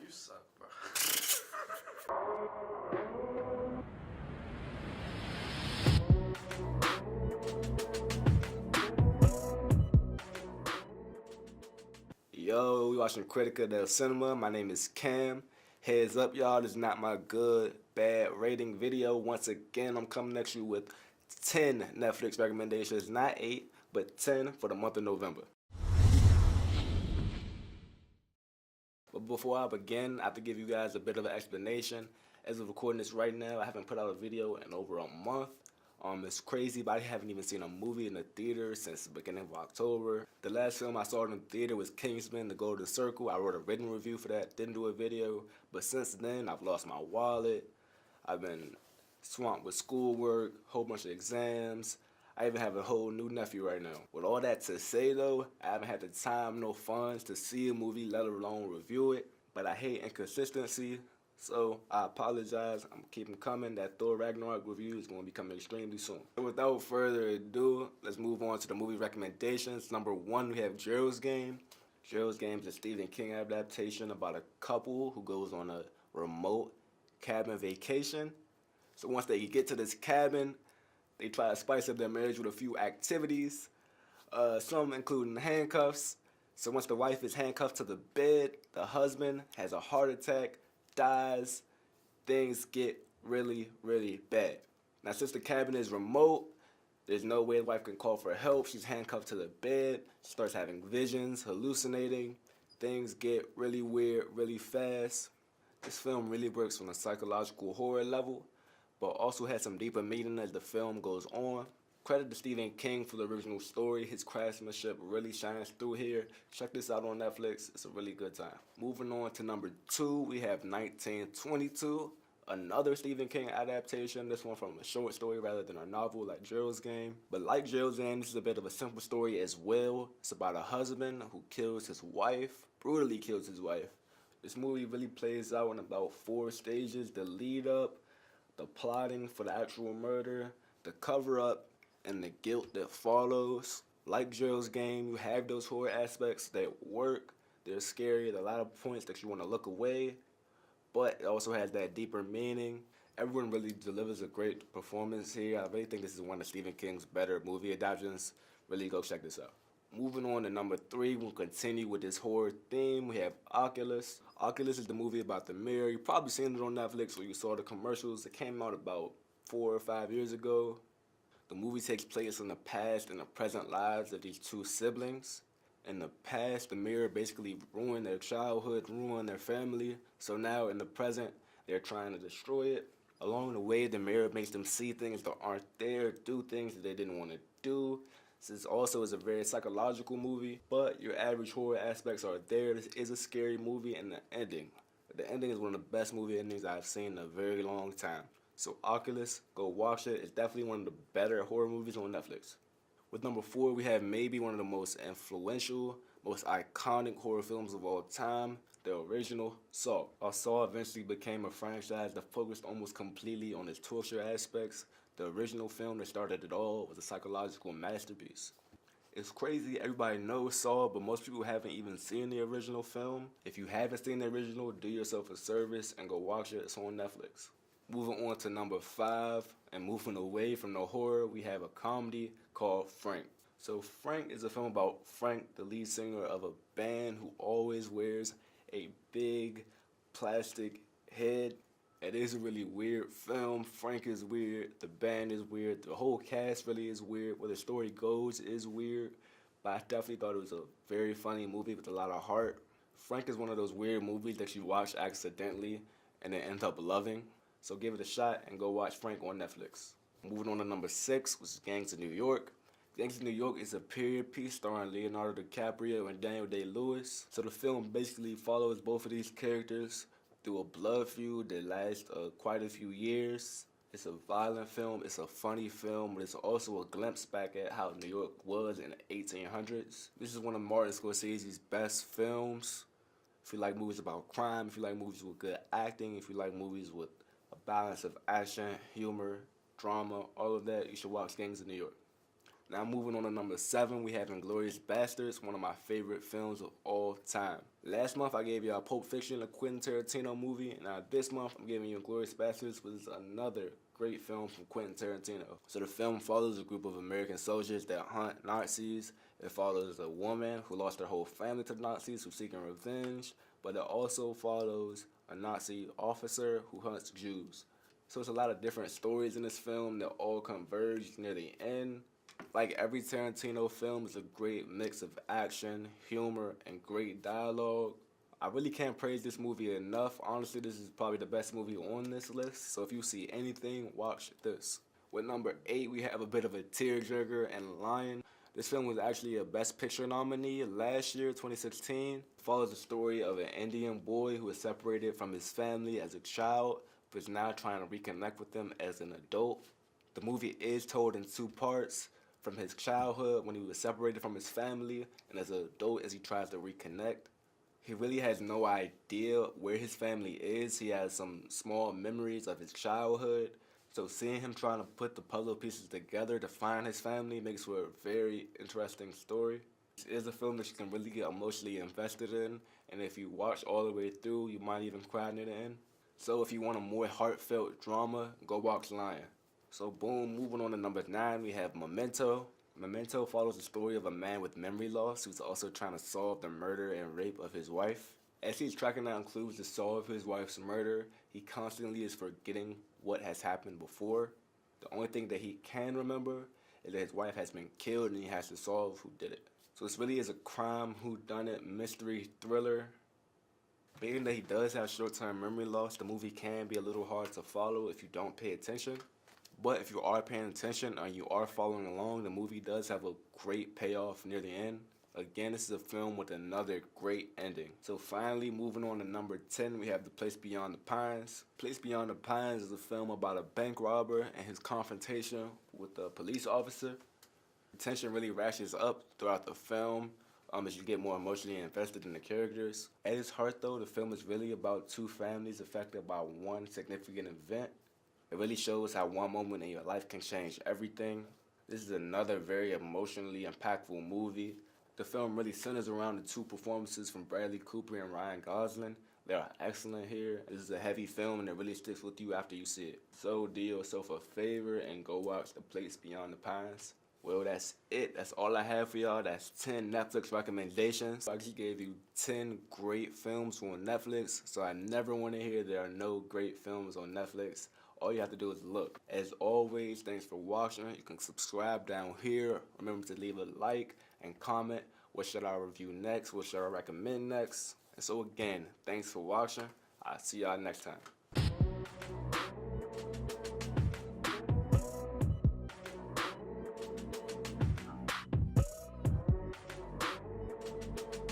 You suck, bro. Yo, we watching Critica del Cinema. My name is Cam. Heads up, y'all. This is not my good, bad rating video. Once again, I'm coming at you with 10 Netflix recommendations. Not 8, but 10 for the month of November. But before I begin, I have to give you guys a bit of an explanation. As of recording this right now, I haven't put out a video in over a month. It's crazy, but I haven't even seen a movie in the theater since the beginning of October. The last film I saw in the theater was Kingsman: The Golden Circle. I wrote a written review for that, didn't do a video. But since then, I've lost my wallet. I've been swamped with schoolwork, whole bunch of exams. I even have a whole new nephew right now. With all that to say though, I haven't had the time, no funds to see a movie, let alone review it. But I hate inconsistency, so I apologize. I'm keeping coming. That Thor Ragnarok review is going to be coming extremely soon. So without further ado, let's move on to the movie recommendations. Number 1, we have Gerald's Game. Gerald's Game is a Stephen King adaptation about a couple who goes on a remote cabin vacation. So once they get to this cabin, they try to spice up their marriage with a few activities, some including handcuffs. So once the wife is handcuffed to the bed, the husband has a heart attack, dies, things get really, really bad. Now since the cabin is remote, there's no way the wife can call for help. She's handcuffed to the bed, she starts having visions, hallucinating, things get really weird really fast. This film really works on a psychological horror level, but also has some deeper meaning as the film goes on. Credit to Stephen King for the original story. His craftsmanship really shines through here. Check this out on Netflix. It's a really good time. Moving on to number 2, we have 1922, another Stephen King adaptation. This one from a short story rather than a novel like Gerald's Game. But like Gerald's Game, this is a bit of a simple story as well. It's about a husband who kills his wife, brutally kills his wife. This movie really plays out in about 4 stages: the lead up, the plotting for the actual murder, the cover up, and the guilt that follows. Like Gerald's Game, you have those horror aspects that work. They're scary at a lot of points that you want to look away, but it also has that deeper meaning. Everyone really delivers a great performance here. I really think this is one of Stephen King's better movie adaptations. Really go check this out. Moving on to number 3, we'll continue with this horror theme. We have Oculus. Oculus is the movie about the mirror. You've probably seen it on Netflix or you saw the commercials. It came out about 4 or 5 years ago. The movie takes place in the past and the present lives of these 2 siblings. In the past, the mirror basically ruined their childhood, ruined their family. So now in the present, they're trying to destroy it. Along the way, the mirror makes them see things that aren't there, do things that they didn't want to do. This also is a very psychological movie, but your average horror aspects are there. This is a scary movie, and the ending. The ending is one of the best movie endings I've seen in a very long time. So Oculus, go watch it. It's definitely one of the better horror movies on Netflix. With number 4, we have maybe one of the most influential, most iconic horror films of all time, the original Saw. Saw eventually became a franchise that focused almost completely on its torture aspects. The original film that started it all was a psychological masterpiece. It's crazy, everybody knows Saw, but most people haven't even seen the original film. If you haven't seen the original, do yourself a service and go watch it. It's on Netflix. Moving on to number 5, and moving away from the horror, we have a comedy called Frank. So Frank is a film about Frank, the lead singer of a band who always wears a big plastic head. It is a really weird film. Frank is weird, the band is weird, the whole cast really is weird. Where the story goes is weird, but I definitely thought it was a very funny movie with a lot of heart. Frank is one of those weird movies that you watch accidentally and then end up loving. So give it a shot and go watch Frank on Netflix. Moving on to number 6, which is Gangs of New York. Gangs of New York is a period piece starring Leonardo DiCaprio and Daniel Day-Lewis. So the film basically follows both of these characters through a blood feud that lasts quite a few years. It's a violent film, it's a funny film, but it's also a glimpse back at how New York was in the 1800s. This is one of Martin Scorsese's best films. If you like movies about crime, if you like movies with good acting, if you like movies with a balance of action, humor, drama, all of that, you should watch Gangs of New York. Now moving on to number 7, we have Inglourious Basterds, one of my favorite films of all time. Last month I gave y'all Pulp Fiction, a Quentin Tarantino movie. Now this month I'm giving you Inglourious Basterds, which is another great film from Quentin Tarantino. So the film follows a group of American soldiers that hunt Nazis. It follows a woman who lost her whole family to the Nazis who's seeking revenge. But it also follows a Nazi officer who hunts Jews. So it's a lot of different stories in this film that all converge near the end. Like every Tarantino film is a great mix of action, humor, and great dialogue. I really can't praise this movie enough. Honestly, this is probably the best movie on this list. So if you see anything, watch this. With number 8, we have a bit of a tearjerker and Lion. This film was actually a Best Picture nominee last year, 2016. It follows the story of an Indian boy who was separated from his family as a child, but is now trying to reconnect with them as an adult. The movie is told in 2 parts, from his childhood when he was separated from his family, and as an adult as he tries to reconnect. He really has no idea where his family is. He has some small memories of his childhood. So seeing him trying to put the puzzle pieces together to find his family makes for a very interesting story. This is a film that you can really get emotionally invested in, and if you watch all the way through, you might even cry near the end. So if you want a more heartfelt drama, go watch Lion. So boom, moving on to number 9, we have Memento. Memento follows the story of a man with memory loss who's also trying to solve the murder and rape of his wife. As he's tracking down clues to solve his wife's murder, he constantly is forgetting what has happened before. The only thing that he can remember is that his wife has been killed and he has to solve who did it. So this really is a crime whodunit mystery thriller. Being that he does have short-term memory loss, the movie can be a little hard to follow if you don't pay attention. But if you are paying attention and you are following along, the movie does have a great payoff near the end. Again, this is a film with another great ending. So finally, moving on to number 10, we have The Place Beyond the Pines. Place Beyond the Pines is a film about a bank robber and his confrontation with a police officer. The tension really ratchets up throughout the film as you get more emotionally invested in the characters. At its heart though, the film is really about 2 families affected by one significant event. It really shows how one moment in your life can change everything. This is another very emotionally impactful movie. The film really centers around the 2 performances from Bradley Cooper and Ryan Gosling. They are excellent here. This is a heavy film and it really sticks with you after you see it. So do yourself a favor and go watch The Place Beyond the Pines. Well, that's it. That's all I have for y'all. That's 10 Netflix recommendations. I just gave you 10 great films on Netflix, so I never want to hear there are no great films on Netflix. All you have to do is look. As always, thanks for watching. You can subscribe down here. Remember to leave a like and comment. What should I review next? What should I recommend next? And so again, thanks for watching. I'll see y'all next time.